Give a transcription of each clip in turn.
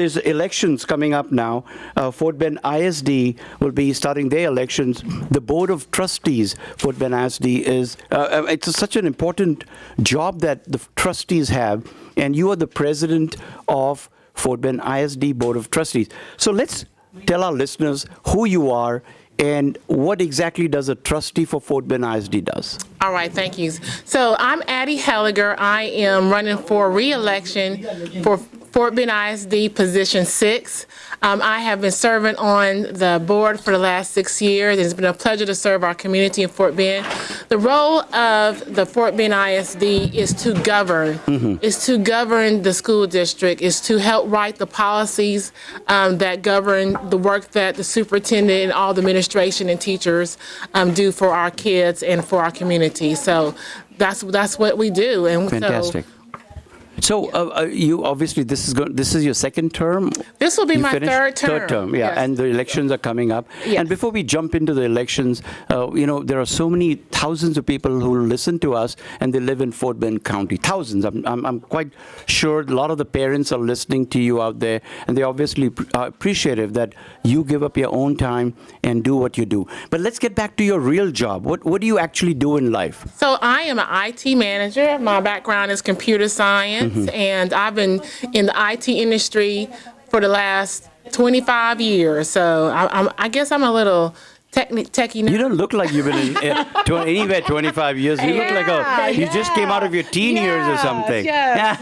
There's elections coming up now. Fort Bend ISD will be starting their elections. The Board of Trustees, Fort Bend ISD, is it's such an important job that the trustees have, and you are the president of Fort Bend ISD Board of Trustees. So let's tell our listeners who you are and what exactly does a trustee for Fort Bend ISD does. All right, thank you. So I'm Addie Heyliger. I am running for re-election for Fort Bend ISD Position 6. I have been serving on the board for the last 6 years. It's been a pleasure to serve our community in Fort Bend. The role of the Fort Bend ISD is to govern, the school district, is to help write the policies that govern the work that the superintendent and all the administration and teachers do for our kids and for our community. So that's what we do. And fantastic. So you obviously this is your second term. This will be my third term. Third term, yeah. Yes. And the elections are coming up. Yes. And before we jump into the elections, there are so many thousands of people who listen to us, and they live in Fort Bend County. Thousands. I'm quite sure a lot of the parents are listening to you out there, and they're obviously appreciative that you give up your own time and do what you do. But let's get back to your real job. What do you actually do in life? So I am an IT manager. My background is computer science. And I've been in the IT industry for the last 25 years. So I guess I'm a little techie now. You don't look like you've been anywhere 25 years. You look like you just came out of your teen years or something. Yes.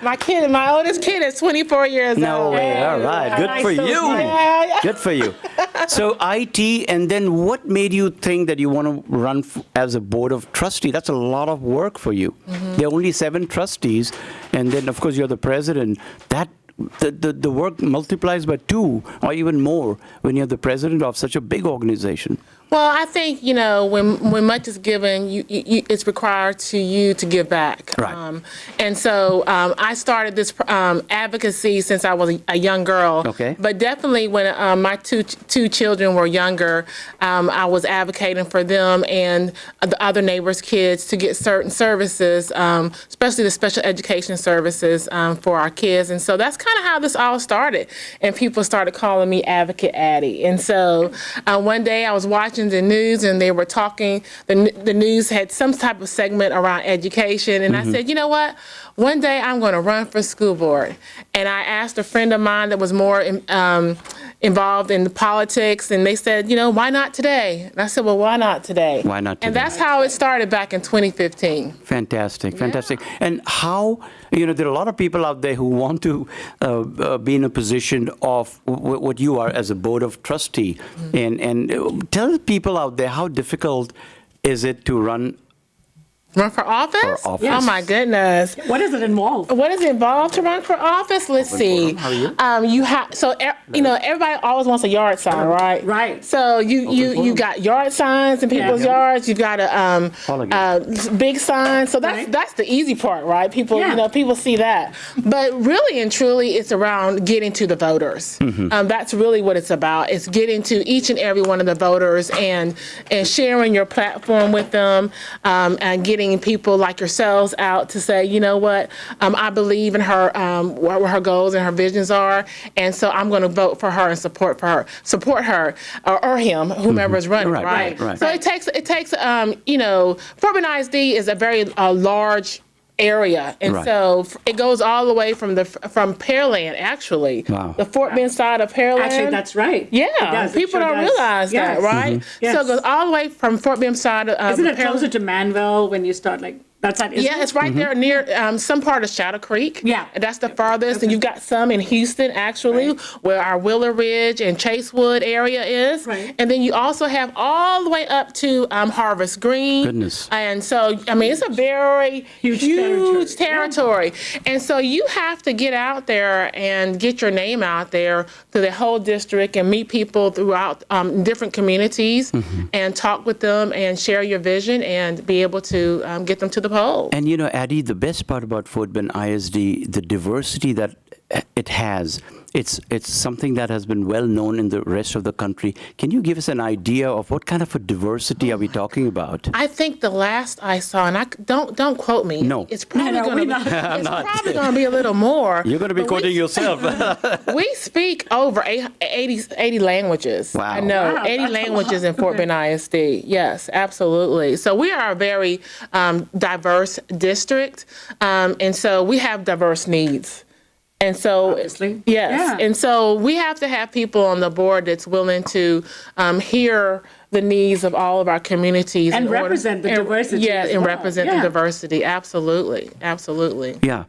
My oldest kid is 24 years old. No way. All right. Good for you. Good for you. So IT, and then what made you think that you want to run as a board of trustee? That's a lot of work for you. There are only 7 trustees, and then of course you're the president. The work multiplies by 2 or even more when you're the president of such a big organization. Well, I think, when much is given, it's required to you to give back. Right. And so I started this advocacy since I was a young girl. Okay. But definitely when my two children were younger, I was advocating for them and the other neighbors' kids to get certain services, especially the special education services for our kids. And so that's kind of how this all started. And people started calling me Advocate Addie. And so one day I was watching the news and they were talking, the news had some type of segment around education, and I said, you know what, one day I'm going to run for school board. And I asked a friend of mine that was more involved in the politics, and they said, why not today? And I said, well, why not today? Why not today? And that's how it started back in 2015. Fantastic. And how, there are a lot of people out there who want to be in a position of what you are as a board of trustee. And tell people out there, how difficult is it to run for office? For office. Yes. Oh my goodness! What does it involve? What does it involve to run for office? Let's see. How are you? You have everybody always wants a yard sign, right? Right. So you got yard signs in people's yards. You've got a big sign. So that's the easy part, right? People people see that. But really and truly, it's around getting to the voters. That's really what it's about. It's getting to each and every one of the voters and sharing your platform with them and getting people like yourselves out to say, you know what, I believe in her, what her goals and her visions are, and so I'm going to vote for her and support her or him, whomever is running, right? So it takes Fort Bend ISD is a very large area, and so it goes all the way from Pearland, actually. Wow. The Fort Bend side of Pearland. Actually, that's right. Yeah, people don't realize that, right? Yes. So it goes all the way from Fort Bend side of Isn't it Pearland. closer to Manville when you start that's that? Yeah, it's right there near some part of Shadow Creek. Yeah. That's the farthest. And you've got some in Houston, actually, where our Willow Ridge and Chasewood area is. Right. And then you also have all the way up to Harvest Green. Goodness. And so, it's a very huge territory. And so you have to get out there and get your name out there to the whole district and meet people throughout different communities and talk with them and share your vision and be able to get them to the poll. And Addie, the best part about Fort Bend ISD, the diversity that it has. It's something that has been well known in the rest of the country. Can you give us an idea of what kind of a diversity are we talking about? I think the last I saw, and I don't quote me. No. It's probably going to be a little more. You're going to be quoting yourself. We speak over 80 languages. Wow. I know, Wow, 80 languages in Fort Bend ISD. Yes, absolutely. So we are a very diverse district, and so we have diverse needs. And so, Obviously. yes. Yeah. And so we have to have people on the board that's willing to hear the needs of all of our communities. And represent the diversity Yeah, as and well. represent the diversity. Absolutely. Absolutely. Yeah.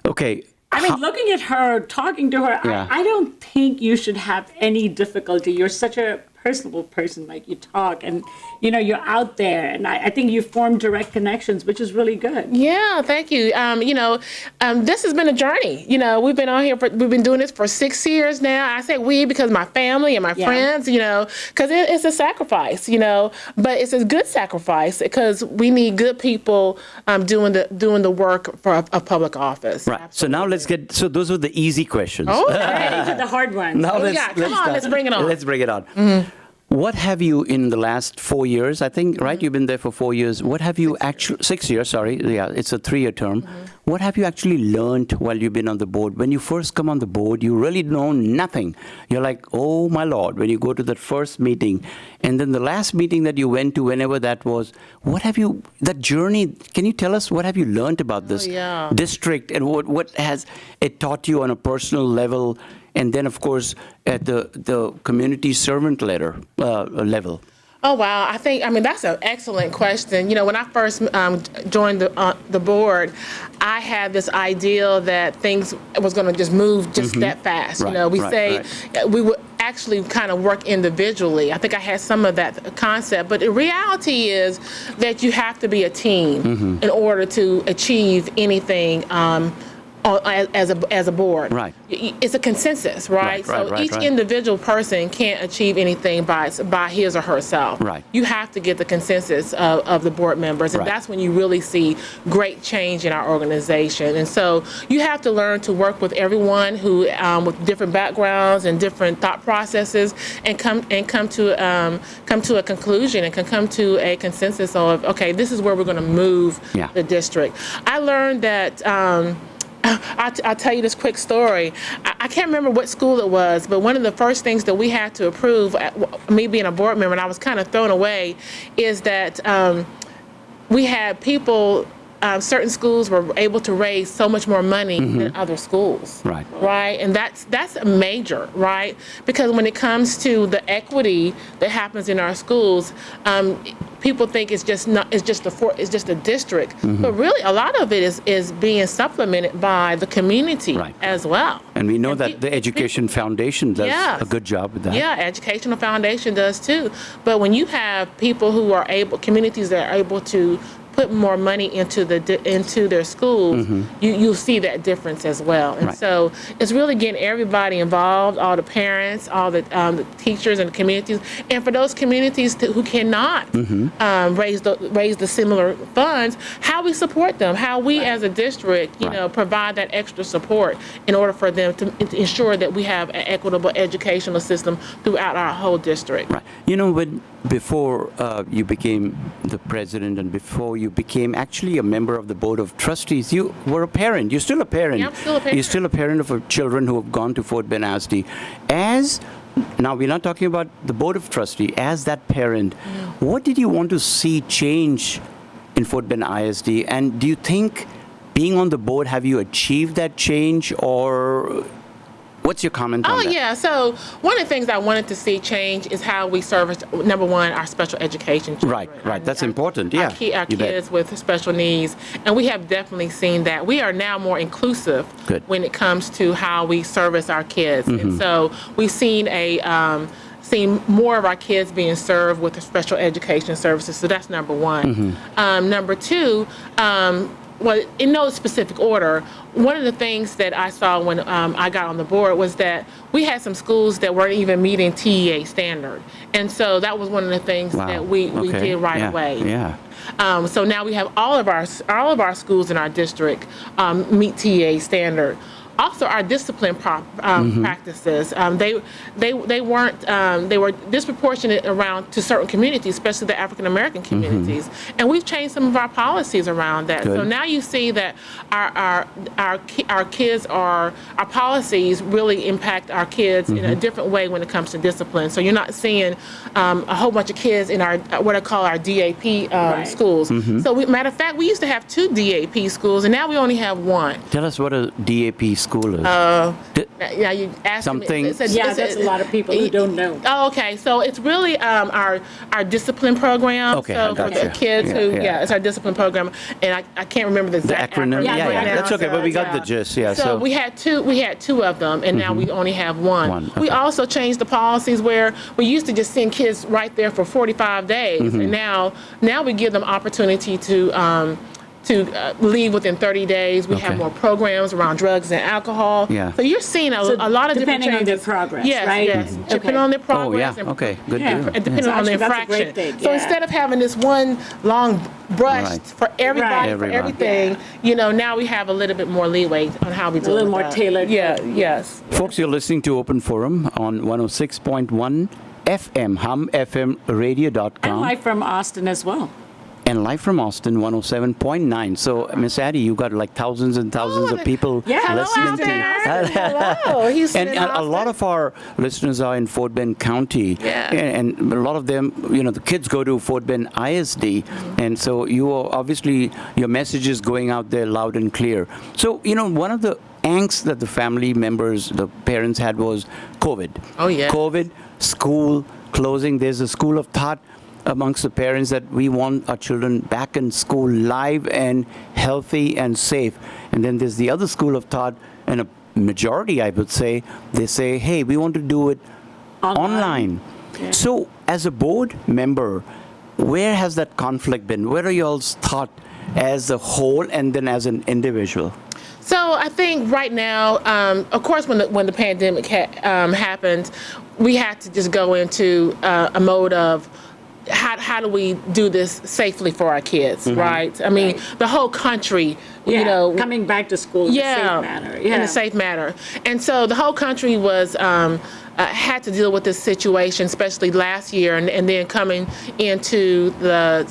Okay. I mean, looking at her, talking to her, Yeah. I don't think you should have any difficulty. You're such a personable person, like you talk and, you're out there. And I think you form direct connections, which is really good. Yeah, thank you. This has been a journey. We've been on here we've been doing this for 6 years now. I say we because my family and my friends, because it's a sacrifice, but it's a good sacrifice because we need good people doing the work for a public office. Right. Absolutely. So now let's so those were the easy questions. These are the hard ones. Now Come on, let's bring it on. Let's bring it on. Mm-hmm. What have you in the last 4 years, I think, right? You've been there for 4 years. What have you actually, 6 years, sorry. Yeah, it's a 3-year term. What have you actually learned while you've been on the board? When you first come on the board, you really know nothing. You're like, oh my Lord, when you go to that first meeting. And then the last meeting that you went to, whenever that was, that journey, can you tell us what have you learned about this district and what has it taught you on a personal level? And then, of course, at the community servant level. Oh, wow. I mean, that's an excellent question. When I first joined the board, I had this idea that things was going to just move that fast. Right, we would actually kind of work individually. I think I had some of that concept, but the reality is that you have to be a team in order to achieve anything as a board. Right. It's a consensus, right? So each individual person can't achieve anything by his or herself. Right. You have to get the consensus of the board members, and that's when you really see great change in our organization. And so you have to learn to work with everyone who with different backgrounds and different thought processes, and come to a conclusion and can come to a consensus of, okay, this is where we're going to move the district. I learned that. I'll tell you this quick story. I can't remember what school it was, but one of the first things that we had to approve, me being a board member, and I was kind of thrown away, is that we had people, certain schools were able to raise so much more money than other schools. Right. Right. And that's a major, right? Because when it comes to the equity that happens in our schools, people think it's just a district, but really a lot of it is being supplemented by the community as well. And we know that the Education Foundation does a good job with that. Yeah, Educational Foundation does too. But when you have people who are communities that are able to put more money into their schools, you'll see that difference as well. And so it's really getting everybody involved, all the parents, all the teachers and the communities. And for those communities who cannot raise the similar funds, how we support them, how we as a district, provide that extra support in order for them to ensure that we have an equitable educational system throughout our whole district. Right. Before you became the president and before you became actually a member of the board of trustees, you were a parent. You're still a parent. Yeah, I'm still a parent. You're still a parent of children who have gone to Fort Bend ISD. Now, we're not talking about the board of trustees. As that parent, what did you want to see change in Fort Bend ISD? And do you think being on the board, have you achieved that change, or what's your comment on that? Oh, yeah. So one of the things I wanted to see change is how we service, number one, our special education children. Right. That's important. Yeah. Our kids with special needs. And we have definitely seen that. We are now more inclusive when it comes to how we service our kids. And so we've seen seen more of our kids being served with the special education services. So that's number one. Number two, well, in no specific order, one of the things that I saw when I got on the board was that we had some schools that weren't even meeting TEA standard. And so that was one of the things that we did right away. Yeah. So now we have all of our schools in our district meet TEA standard. also our discipline practices. They weren't they were disproportionate around to certain communities, especially the African American communities, and we've changed some of our policies around that. Good. So now you see that our kids our policies really impact our kids in a different way when it comes to discipline. So you're not seeing a whole bunch of kids in our what I call our DAP schools. So matter of fact, we used to have 2 DAP schools, and now we only have 1. Tell us what a DAP school is. Yeah, you asked Something- me. That's a lot of people who don't know. Oh, okay. So it's really our discipline program. Okay, So I got for the you. kids it's our discipline program, and I can't remember the The exact acronym? Yeah, right now, That's okay, so- but we got the gist, yeah. So we had 2 of them, and now we only have 1. One, We okay. also changed the policies where we used to just send kids right there for 45 days, and now we give them opportunity to leave within 30 days. We have Okay. more programs around drugs and alcohol. Yeah. So you're seeing a lot of different depending on their changes. progress, Yes, right? yes. Okay. Depending on their Oh, progress. yeah, and- okay, good Yeah. deal. and depending on the Actually, that's a infraction. great thing, So yeah. instead of having this one long brush Right. for everybody, Right. for Everyone. everything, now we have a little bit more leeway on how we do it. A little more tailored. Yeah, yes. Folks, you're listening to Open Forum on 106.1 FM, humfmradio.com. And live from Austin as well. And live from Austin, 107.9. So, Miss Addie, you got like thousands and thousands of people Yeah, hello listening out to there. Hello, Houston And a lot of our listeners are in Fort Bend County. Yeah. And a lot of them, the kids go to Fort Bend ISD. And so you are obviously, your message is going out there loud and clear. So, one of the angst that the family members, the parents had was COVID. Oh, yeah. COVID, school closing. There's a school of thought amongst the parents that we want our children back in school live and healthy and safe. And then there's the other school of thought, and a majority, I would say, they say, hey, we want to do it online. Yeah. So as a board member, where has that conflict been? Where are y'all's thought as a whole and then as an individual? So I think right now, of course, when the pandemic happened, we had to just go into a mode of how do we do this safely for our kids, right? I mean, the whole country, coming back to school in a safe manner. Yeah. in a safe manner. And so the whole country was had to deal with this situation, especially last year, and then coming into the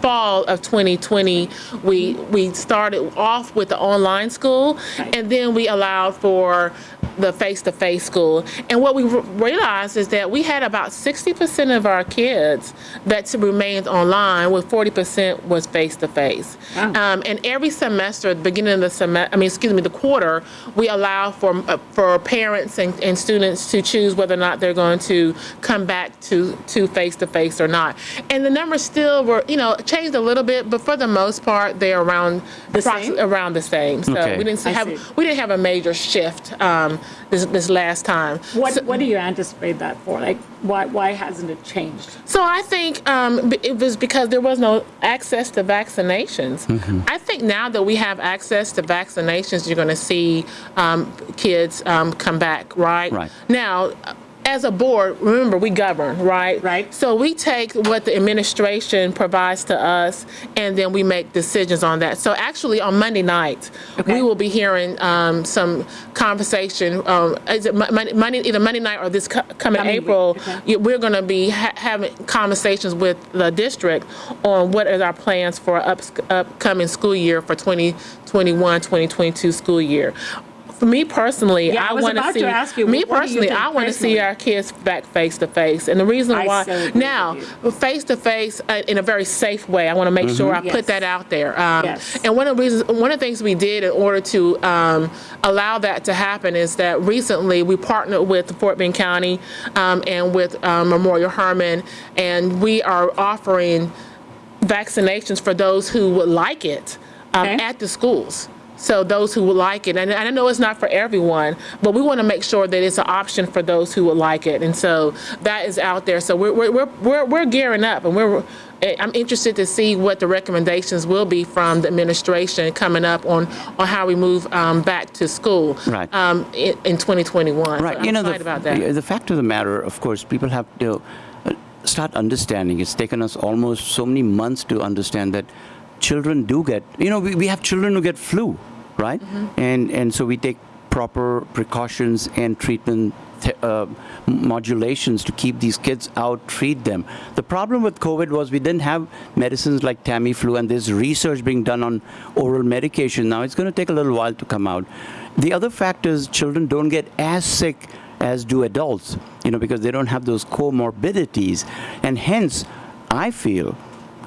fall of 2020, we started off with the online school, and then we allowed for the face-to-face school. And what we realized is that we had about 60% of our kids that remained online, with 40% was face-to-face. Wow. And every semester, at the beginning of the quarter, we allow for parents and students to choose whether or not they're going to come back to face-to-face or not. And the numbers still were, changed a little bit, but for the most part, they're around the same. So Okay. we didn't have a major shift this last time. What do you anticipate that for? Like, why hasn't it changed? So I think it was because there was no access to vaccinations. I think now that we have access to vaccinations, you're going to see kids come back, right? Right. Now, as a board, remember, we govern, right? Right. So we take what the administration provides to us, and then we make decisions on that. So actually, on Monday night, we will be hearing some conversation. Is it either Monday night or this coming April? week, okay. We're going to be having conversations with the district on what is our plans for upcoming school year for 2021-2022 school year. For me personally, Yeah, I was want about to ask you, Me what do you personally, think I want to see personally? our kids back face to face, and the reason I why so agree now with face to face in a very safe way. I want to make sure I Yes. put that out there. Yes. And one of the things we did in order to allow that to happen is that recently we partnered with Fort Bend County and with Memorial Hermann, and we are offering vaccinations for those who would like it at the schools. So those who would like it, and I know it's not for everyone, but we want to make sure that it's an option for those who would like it, and so that is out there. So we're gearing up, and I'm interested to see what the recommendations will be from the administration coming up on how we move back to school Right. In 2021. Right. So I'm excited about that. The fact of the matter, of course, people have to start understanding. It's taken us almost so many months to understand that children do get, we have children who get flu, right? And so we take proper precautions and treatment modulations to keep these kids out, treat them. The problem with COVID was we didn't have medicines like Tamiflu, and there's research being done on oral medication. Now it's going to take a little while to come out. The other fact is children don't get as sick as do adults, because they don't have those comorbidities. And hence, I feel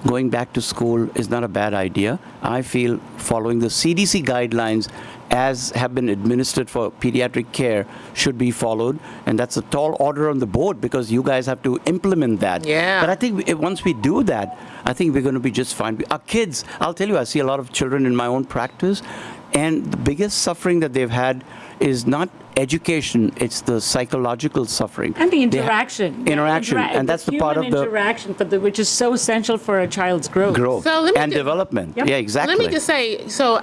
going back to school is not a bad idea. I feel following the CDC guidelines as have been administered for pediatric care should be followed. And that's a tall order on the board because you guys have to implement that. Yeah. But I think once we do that, I think we're going to be just fine. Our kids, I'll tell you, I see a lot of children in my own practice, and the biggest suffering that they've had is not education, it's the psychological suffering. And the interaction. And that's the part of the interaction, which is so essential for a child's growth. So let me and development. Yep. Yeah, exactly. Let me just say, so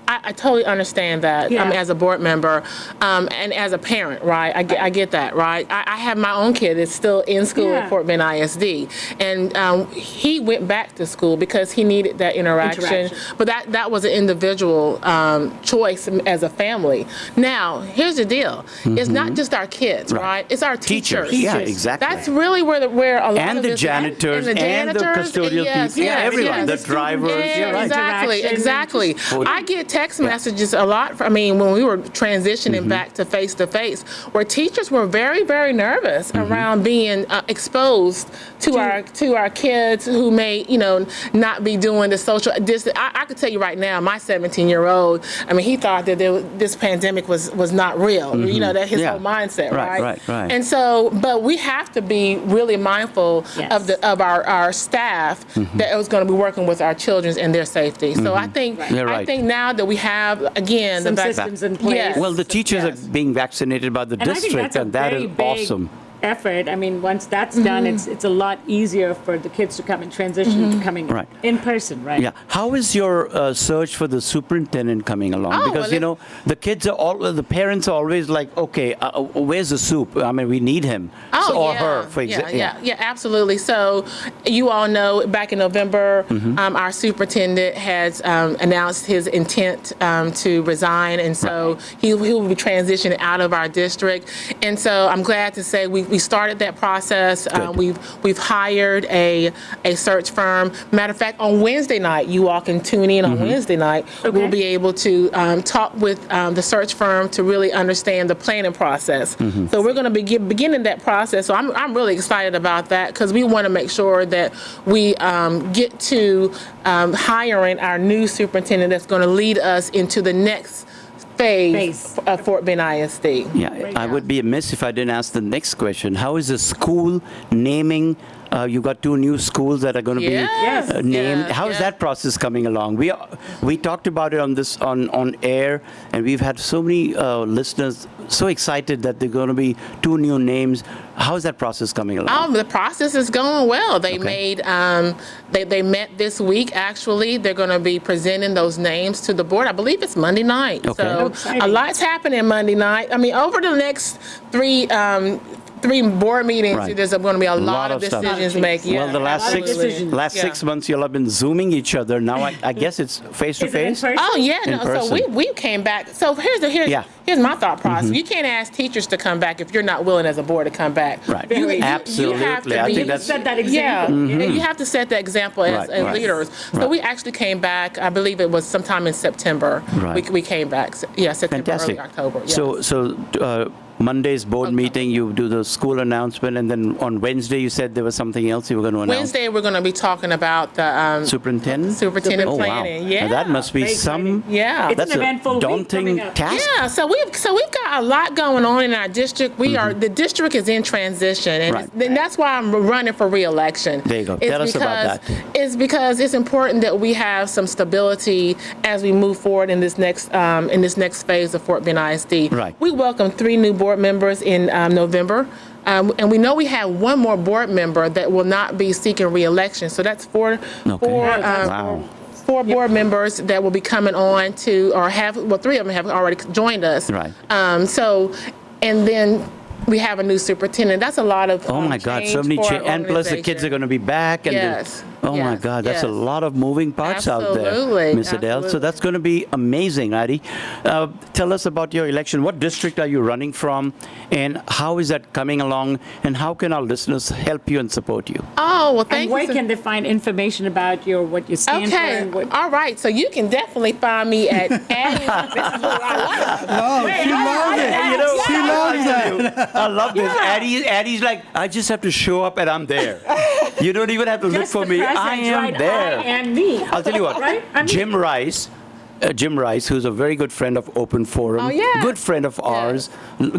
I totally understand that. Yeah. As a board member, and as a parent, right? I get that, right? I have my own kid that's still in school at Fort Bend ISD, and he went back to school because he needed that interaction. But that was an individual choice as a family. Now, here's the deal: it's not just our kids, right? It's our teachers. Yeah, exactly. That's really where a lot and of the this janitors and the custodial people. Yeah, everyone. The drivers. Yeah, Right. Exactly. I get text messages a lot. When we were transitioning back to face, where teachers were very, very nervous around being exposed to our kids who may, not be doing the social distance. I could tell you right now, my 17-year-old, he thought that this pandemic was not real. That his whole mindset, right? Right. And so, but we have to be really mindful of our staff that is going to be working with our children and their safety. So I think now that we have again some systems in place. Yes. Well, the teachers are being vaccinated by the district, and that is awesome. Effort. Once that's done, it's a lot easier for the kids to come and transition to coming in person, right? Yeah. How is your search for the superintendent coming along? Because the kids are the parents are always like, okay, where's the soup? We need him or her, for example. Yeah, absolutely. So you all know, back in November, our superintendent has announced his intent to resign, and so he will be transitioning out of our district. And so I'm glad to say we started that process. We've hired a search firm. Matter of fact, on Wednesday night, you all can tune in on Wednesday night. Okay. We'll be able to talk with the search firm to really understand the planning process. So we're going to be beginning that process. So I'm really excited about that because we want to make sure that we get to hiring our new superintendent that's going to lead us into the next phase of Fort Bend ISD. Yeah, I would be amiss if I didn't ask the next question. How is the school naming? You got 2 new schools that are going to be named. How is that process coming along? We talked about it on air, and we've had so many listeners so excited that they're going to be 2 new names. How is that process coming along? The process is going well. They made they met this week. Actually, they're going to be presenting those names to the board. I believe it's Monday night. Okay. So a lot's happening Monday night. Over the next 3 board meetings, there's going to be a lot of decisions made. Well, the last 6 months, you'll have been Zooming each other. Now, I guess it's face-to-face? Oh, yeah. So we came back. So here's my thought process. You can't ask teachers to come back if you're not willing as a board to come back. Right. Absolutely. You have to I think set that example. You have to set the example as leaders. So we actually came back, I believe it was sometime in September. Right. We came back. September, Fantastic. early October. Yeah. So Monday's board meeting, you do the school announcement, and then on Wednesday you said there was something else you were going to announce. Wednesday we're going to be talking about the superintendent planning. Wow. Yeah, now that must be some. Yeah, it's that's an eventful daunting task. Yeah, so we've got a lot going on in our district. The district is in transition, and that's why I'm running for re-election. There you go. Tell us about that. It's because it's important that we have some stability as we move forward in this next phase of Fort Bend ISD. Right. We welcome 3 new board members in November. And we know we have 1 more board member that will not be seeking re-election. So that's 4 board members that will be coming on to, or 3 of them have already joined us. Right. And then we have a new superintendent. That's a lot of Oh my God, so many change. And plus the kids are going to be back. And Yes. oh my Yes. God, that's a Yes. lot of moving parts out there, Absolutely. Ms. Adele. So Absolutely. that's going to be amazing, Addie. Tell us about your election. What district are you running from? And how is that coming along? And how can our listeners help you and support you? Oh, well, And thank where you. can they find information about what you stand for? Okay. And what, All right. So you can definitely find me at Addie. This is what I love. No, she loves it. You know, She loves that. I love this. Yeah. Addie's like, I just have to show up and I'm there. You don't even have to look just for the me. I presence, am right? there. I and me. I'll tell you what, Right? I mean- Jim Rice, who's a very good friend of Open Forum, Oh, yeah. good friend of ours,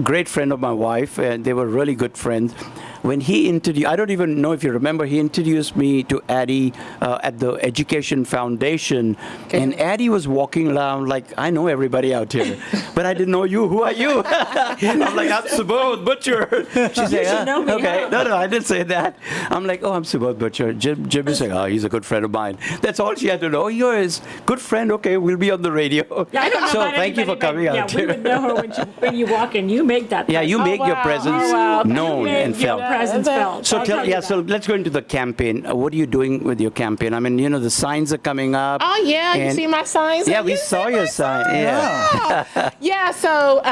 great friend of my wife, and they were really good friends. When he introduced, I don't even know if you remember, he introduced me to Addie at the Education Foundation, and Addie was walking around like, I know everybody out here, but I didn't know you. Who are you? I'm like, I'm Subodh Butcher. She said, should know me, okay. huh? No, I didn't say that. I'm like, oh, I'm Subodh Butcher. Jim is saying, oh, he's a good friend of mine. That's all she had to know. Oh, you're his good friend. Okay, we'll be on the radio. Yeah, I don't know So about thank you for anybody, coming but out yeah, we here. would know her when you walk in. You make that. Yeah, you presence. make your wow. presence Oh, wow. known You make and your felt. presence felt. So I'll tell you that. so let's go into the campaign. What are you doing with your campaign? I mean, you know, the signs are coming up. Oh, yeah. You and- see my signs? Yeah, we You saw see your my sign. signs? Yeah. Yeah, so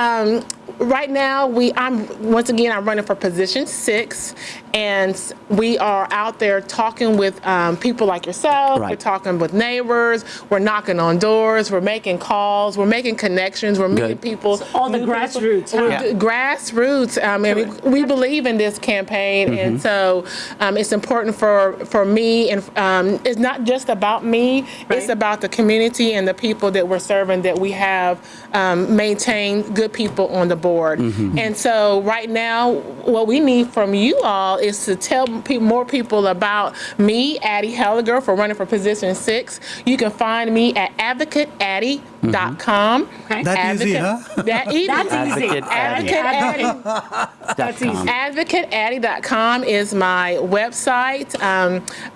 right now I'm running for position 6, and we are out there talking with people like yourself. Right. We're talking with neighbors. We're knocking on doors. We're making calls. We're making connections. We're meeting Good. people. all the new people. grassroots, huh? We're Yeah. grassroots. And we believe in this campaign, Mm-hmm. and so it's important for me. And it's not just about me. It's Right. about the community and the people that we're serving. That we have maintained good people on the board. Mm-hmm. And so right now, what we need from you all is to tell more people about me, Addie Heyliger, for running for position 6. You can find me at advocateaddie.com. Okay. That easy, huh? That easy. That's easy. Advocate Addie. Advocate Addie. That's easy. AdvocateAddie.com is my website.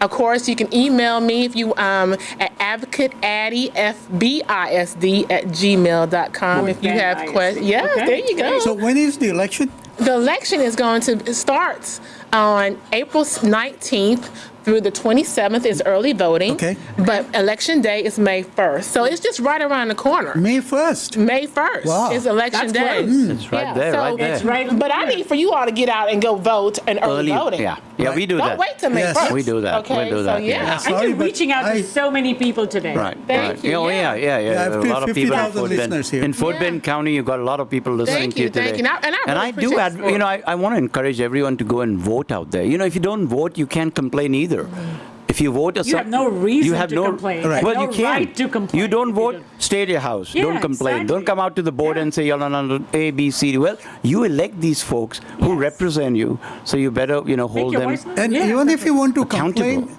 Of course, you can email me if you at advocateaddie, FBISD at gmail.com if you have Nice. questions. Yeah, Okay. there you go. So when is the election? The election is going to start on April 19th through the 27th is early voting. Okay. But election day is May 1st. So it's just right around the corner. May 1st. May 1st Wow. is election That's day. close. It's right Yeah, there, so right there. It's right. But I need for you all to get out and go vote and early voting. Yeah, we do Don't that. wait till May Yes. 1st. We do that. Okay, We do so that. yeah. Sorry, And you're but reaching out I- to so many people today. Right, Thank right. you, Oh, yeah. yeah. I have A lot of people in 50,000 Fort Bend. listeners here. In Fort Yeah. Bend County, you got a lot of people listening Thank to you you, thank today. you. And I really I do, appreciate the support. I want to encourage everyone to go and vote out there. You know, if you don't vote, you can't complain either. If you vote, You have no reason you have to no, complain. Right. Well, No you can. right to complain You don't if you vote, don't. stay at your house. Yeah, Don't complain. exactly. Don't come out to the board Yeah. and say you're on A, B, C. D. Well, you elect these folks who Yes. represent you, so you better, hold your them. voice heard. And Yeah, even if you want to Accountable. complain,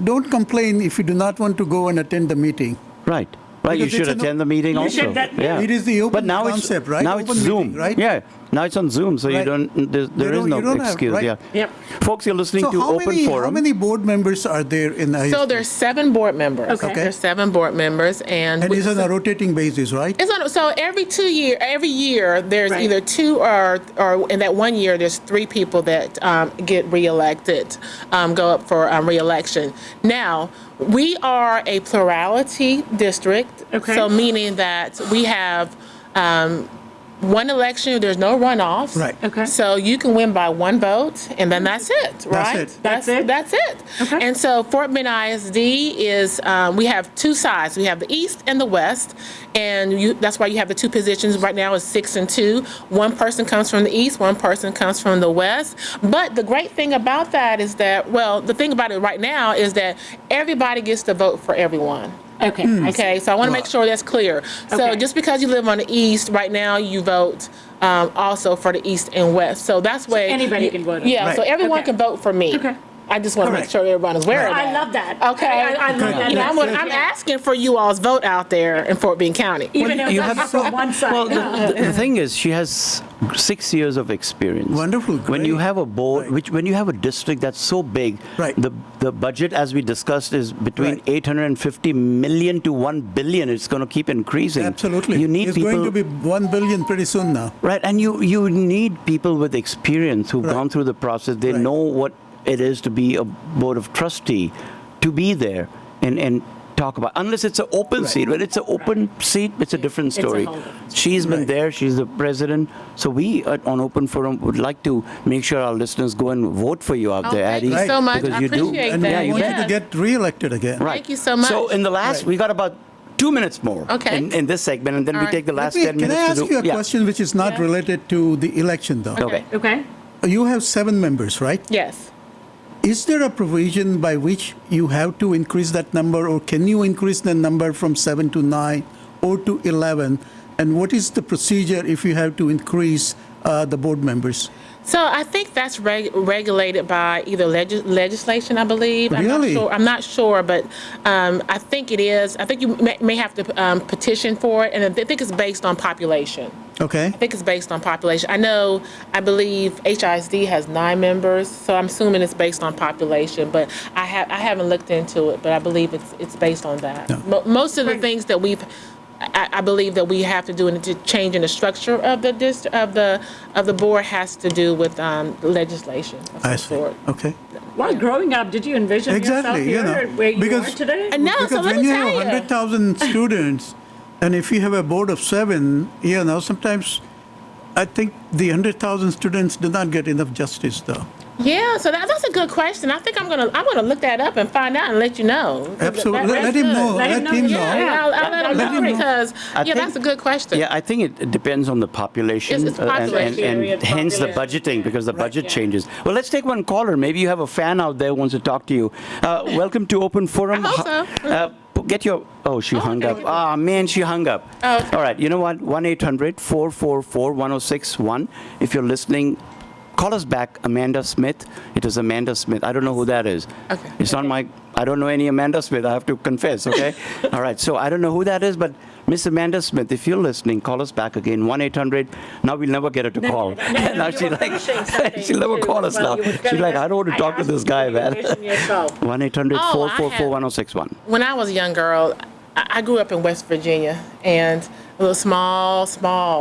don't complain if you do not want to go and attend the meeting. Right. Right, you Because should it's an- attend the meeting You also. should yeah. It is the open But now concept, it's, right? Now Open it's Zoom, meeting, right? Yeah. Now it's on Zoom, so you Right. don't. There is don't- no you don't have- excuse. right. Yeah. Yep. Folks, you're listening So to Open how Forum. many board members are there in the So there's 7 board members. Okay. There's 7 board members, and it's on a rotating basis, right? it's on, so every year there's Right. either 2 or in that 1 year there's 3 people that get reelected, go up for reelection. Now we are a plurality district, Okay. so meaning that we have one election, there's no runoffs. Right. Okay. So you can win by 1 vote, and then that's it, right? it. That's it? That's it. Okay. And so Fort Bend ISD is, we have 2 sides. We have the east and the west, and that's why you have the 2 positions right now is 6 and 2. One person comes from the east, one person comes from the west. But the great thing about that is that, well, the thing about it right now is that everybody gets to vote for everyone. Okay. I see. Okay, so I want to make sure that's clear. So Okay. just because you live on the east, right now you vote also for the east and west. So that's way anybody can vote on it. Yeah, so Right. everyone Okay. can vote for me. Okay. I just want to make sure everyone is aware of that. I love that. Okay. I love that. You know, I'm asking for you all's vote out there in Fort Bend County. Even if you that's have- from one side. Well, the thing is, she has 6 years of experience. Wonderful, When you great. have a board, Right. when you have a district that's so big, Right. the budget, as we discussed, is between Right. 850 million to 1 billion. It's going to keep increasing. Absolutely. You need It's people. going to be 1 billion pretty soon now. Right, and you need people with experience who've Right. gone through the process. They Right. know what it is to be a board of trustee, to be there and talk about. Unless it's an open Right. seat, when it's an open seat, it's a different a story. whole different She's been Right. there. She's the president. So we on Open Forum would like to make sure our listeners go and vote for you out Oh, there, thank Addie. you so much. because I you do. appreciate And that. Yeah, we you want bet. you to get re-elected again. Right. Thank you so much. So in the last, Right. we got about 2 minutes more Okay. in this segment, and then All we right. take the last 10 Can minutes I ask to do. you a Yeah. question which is not Yeah. related to the election, though? Okay. Okay. You have 7 members, right? Yes. Is there a provision by which you have to increase that number, or can you increase the number from 7 to 9 or to 11? And what is the procedure if you have to increase the board members? So I think that's regulated by either legislation, I believe. Really? I'm not sure, but I think it is. I think you may have to petition for it, and I think it's based on population. Okay. I think it's based on population. I believe HISD has 9 members, so I'm assuming it's based on population. But I haven't looked into it, but I believe it's based on that. No. Most of the things that I believe that we have to do in change in the structure of the board has to do with legislation of some I see. sort. Okay. Well, growing up, did you envision Exactly, you yourself here know, where you because- are today? No, so Because let when me you tell have you. 100,000 students, and if you have a board of 7, sometimes I think the 100,000 students do not get enough justice, though. Yeah, so that's a good question. I think I'm gonna look that up and find out and let you know. Absolutely. That's Let him good. know. Let him Let know. him Yeah, know. I'll let him Let know him know. because I think- that's a good question. Yeah, I think it depends on the population, It's population. and hence the budgeting, because the budget changes. Well, let's take one caller. Maybe you have a fan out there who wants to talk to you. Welcome to Open Forum. I hope so. Get your. Oh, she hung up. Ah, man, she hung up. Oh, okay. All right. You know what? 1-800-444-1061. If you're listening, call us back, Amanda Smith. It is Amanda Smith. I don't know who that is. Okay. It's on my. I don't know any Amanda Smith. I have to confess. Okay. All right. So I don't know who that is, but Miss Amanda Smith, if you're listening, call us back again. 1-800. Now we'll never get her to call. Now she's like, she'll never call us now. She's like, I don't want to talk to this guy, man. 1-800-444-1061. When I was a young girl, I grew up in West Virginia, and a little small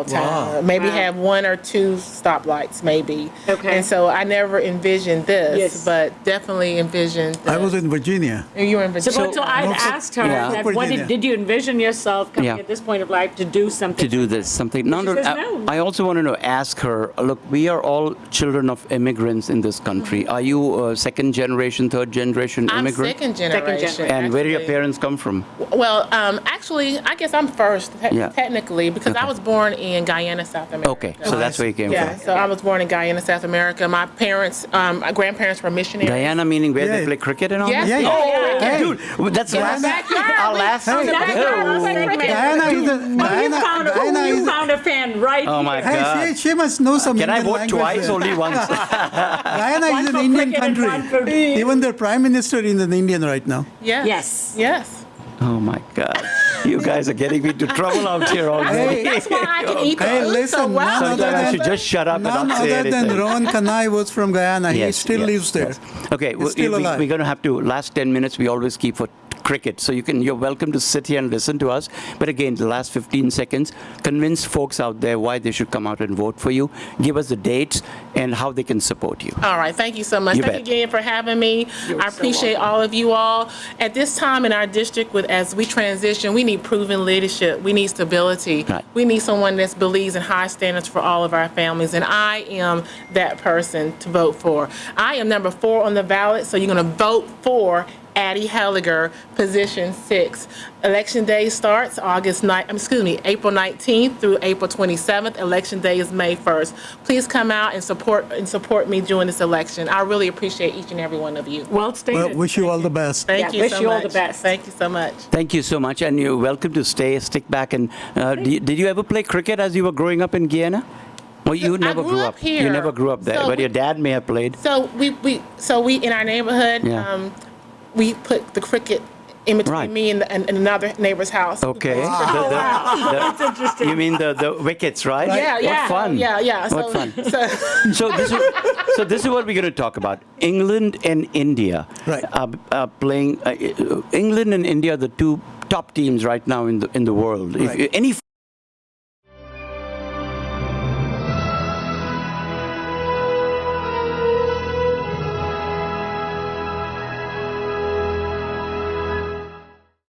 town. Wow. Maybe Wow. have 1 or 2 stoplights, maybe. Okay. And so I never envisioned this, Yes. but definitely envisioned. I was in Virginia. You were in So, Virginia. so I'd Norfolk- asked her, Yeah. that, Norfolk, what Virginia. did you envision yourself coming Yeah. at this point of life to do something? To do this, something. No, She no, says I, no. I also wanted to ask her, look, we are all children of immigrants in this country. Are you a second generation, third generation I'm immigrant? second generation. generation. And where do your actually. parents come from? Well, actually, I guess I'm first, Yeah. technically, because I was born in Guyana, South America. Okay, so that's where you came Yeah, from. so I was born in Guyana, South America. My parents, my grandparents were missionaries. Guyana meaning where they Yeah. play cricket and all Yes, that? yeah, Oh, yeah, yeah. dude, that's In the last, backyard. our last. In the backyard, we play cricket. Guyana is a, Oh, you Guyana, found, Guyana you is a, found a fan right Oh my here. hey, God. she must know some Can I Indian vote language twice? there. Only once. Guyana One is for an Indian cricket and country. one for- Even their prime minister is an Indian right now. Yes. Yes. Yes. Oh my God. You guys are getting me into trouble out here already. That's why I can eat the Hey, food so listen, well. none Sometimes other I than- should just shut up and None not say other than anything. Rowan Kanai was from Guyana. He Yes, still yes, lives there. yes. Okay, He's still alive. we're going to have to, last 10 minutes we always keep for cricket. So you're welcome to sit here and listen to us. But again, the last 15 seconds, convince folks out there why they should come out and vote for you. Give us the dates and how they can support you. All right. Thank you so much. You Thank bet. you again for having me. I appreciate all of you all. At this time in our district, as we transition, we need proven leadership. We need stability. Right. We need someone that believes in high standards for all of our families. And I am that person to vote for. I am number 4 on the ballot, so you're going to vote for Addie Heyliger, position 6. Election day starts April 19th through April 27th. Election day is May 1st. Please come out and support me during this election. I really appreciate each and every one of you. Well stated. Well, wish you all the best. Thank Yeah, you wish so you all much. the best. Thank you so much. Thank you so much. And you're welcome to stick back. And did you ever play cricket as you were growing up in Guyana? Well, you never grew grew up up. here. You never grew up there, So but your dad may have played. So we in our neighborhood, Yeah. we put the cricket in between Right. me and another neighbor's house. Okay. That's interesting. You mean the wickets, right? Yeah, yeah. What fun. Yeah. What fun. So So this is what we're going to talk about. England and India. Right. Playing. England and India are the two top teams right now in the world. Right. If any